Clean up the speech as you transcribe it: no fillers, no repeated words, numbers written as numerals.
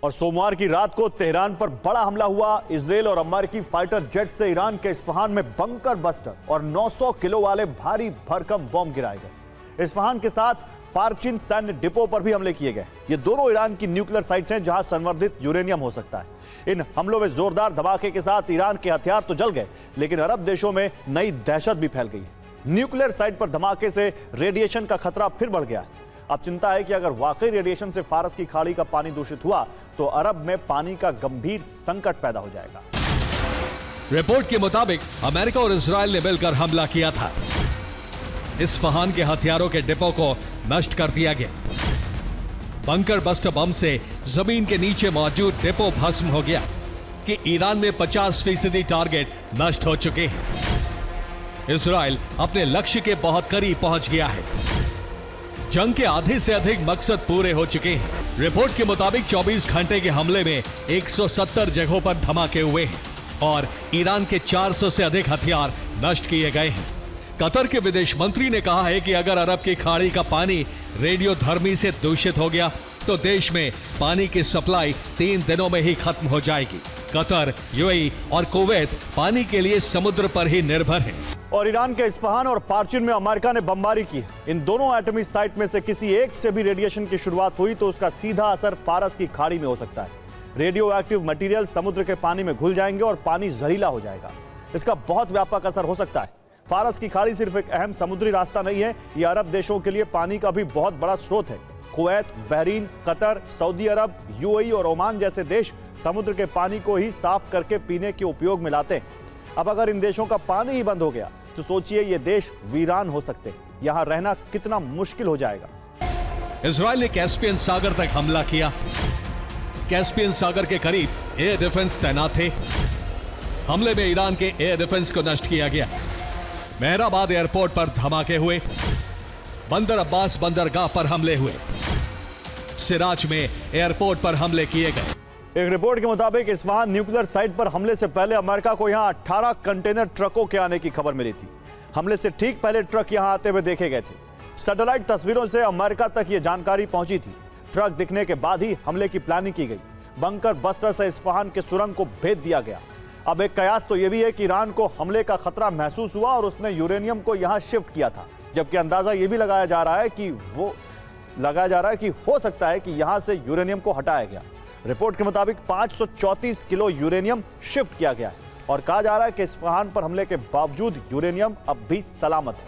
और सोमवार की रात को तेहरान पर बड़ा हमला हुआ। इजरायल और अमेरिकी फाइटर जेट से ईरान के इस्फहान में बंकर बस्टर और 900 किलो वाले भारी भरकम बम गिराए गए। इस्फहान के साथ पार्चिन सैन्य डिपो पर भी हमले किए गए। ये दोनों ईरान की न्यूक्लियर साइट्स हैं जहां संवर्धित यूरेनियम हो सकता है। इन हमलों में जोरदार धमाके के साथ ईरान के हथियार तो जल गए, लेकिन अरब देशों में नई दहशत भी फैल गई है। न्यूक्लियर साइट पर धमाके से रेडिएशन का खतरा फिर बढ़ गया है। अब चिंता है कि अगर वाकई रेडिएशन से फारस की खाड़ी का पानी दूषित हुआ तो अरब में पानी का गंभीर संकट पैदा हो जाएगा। रिपोर्ट के मुताबिक अमेरिका और इजरायल ने मिलकर हमला किया था। इस्फहान के हथियारों के डिपो को नष्ट कर दिया गया। बंकर बस्टर बम से जमीन के नीचे मौजूद डिपो भस्म हो गया कि ईरान में 50% टारगेट नष्ट हो चुके हैं। इजरायल अपने लक्ष्य के बहुत करीब पहुंच गया है। जंग के आधे से अधिक मकसद पूरे हो चुके हैं। रिपोर्ट के मुताबिक 24 घंटे के हमले में 170 जगहों पर धमाके हुए हैं और ईरान के 400 से अधिक हथियार नष्ट किए गए हैं। कतर के विदेश मंत्री ने कहा है कि अगर अरब की खाड़ी का पानी रेडियोधर्मी से दूषित हो गया तो देश में पानी की सप्लाई 3 दिनों में ही खत्म हो जाएगी। कतर, यूएई और कुवैत पानी के लिए समुद्र पर ही निर्भर है। और ईरान के इस्फहान और पार्चिन में अमेरिका ने बमबारी की। इन दोनों एटमी साइट में से किसी एक से भी रेडिएशन की शुरुआत हुई तो उसका सीधा असर फारस की खाड़ी में हो सकता है। रेडियो एक्टिव मटेरियल समुद्र के पानी में घुल जाएंगे और पानी जहरीला हो जाएगा। इसका बहुत व्यापक असर हो सकता है। फारस की खाड़ी सिर्फ एक अहम समुद्री रास्ता नहीं है, ये अरब देशों के लिए पानी का भी बहुत बड़ा स्रोत है। कुवैत, बहरीन, कतर, सऊदी अरब, यूएई और ओमान जैसे देश समुद्र के पानी को ही साफ करके पीने के उपयोग में लाते हैं। अब अगर इन देशों का पानी ही बंद हो गया तो सोचिए ये देश वीरान हो सकते हैं। यहां रहना कितना मुश्किल हो जाएगा। इजरायल ने कैस्पियन सागर तक हमला किया। कैस्पियन सागर के करीब एयर डिफेंस तैनात थे। हमले में ईरान के एयर डिफेंस को नष्ट किया गया। मेहराबाद एयरपोर्ट पर धमाके हुए। बंदर अब्बास बंदरगाह पर हमले हुए। सिराज में एयरपोर्ट पर हमले किए गए। एक रिपोर्ट के मुताबिक इस्फहान न्यूक्लियर साइट पर हमले से पहले अमेरिका को यहां 18 कंटेनर ट्रकों के आने की खबर मिली थी। हमले से ठीक पहले ट्रक यहां आते हुए देखे गए थे। सैटेलाइट तस्वीरों से अमेरिका तक यह जानकारी पहुंची थी। ट्रक दिखने के बाद ही हमले की प्लानिंग की गई। बंकर बस्टर से इस्फहान के सुरंग को भेद दिया गया। अब एक कयास तो यह भी है कि ईरान को हमले का खतरा महसूस हुआ और उसने यूरेनियम को यहां शिफ्ट किया था, जबकि अंदाजा यह भी लगाया जा रहा है कि हो सकता है कि यहां से यूरेनियम को हटाया गया। रिपोर्ट के मुताबिक 534 किलो यूरेनियम शिफ्ट किया गया है और कहा जा रहा है कि इस्फहान पर हमले के बावजूद यूरेनियम अब भी सलामत है।